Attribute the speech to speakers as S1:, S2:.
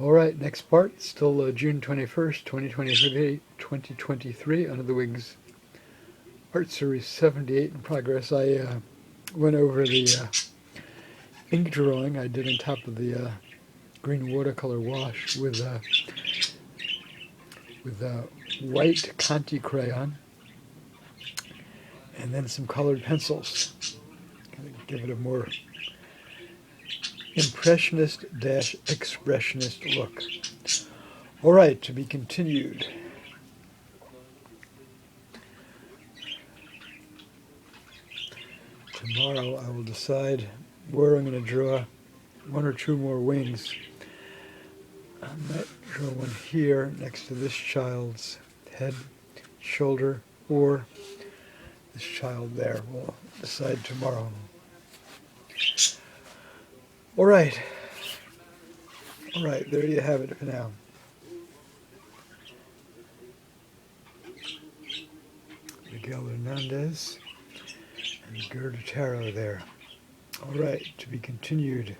S1: All right, next part, still June 21st, 2023, Under the Wings Art Series 78 in progress. I went over the ink drawing I did on top of the green watercolor wash with white Conti crayon and then some colored pencils. Kind of give it a more impressionist-expressionist look. All right, to be continued. Tomorrow I will decide where I'm going to draw one or two more wings. I might draw one here next to this child's head, shoulder, or this child there. We'll decide tomorrow. All right, there you have it for now. Miguel Hernandez and Gerda Taro there. All right, to be continued.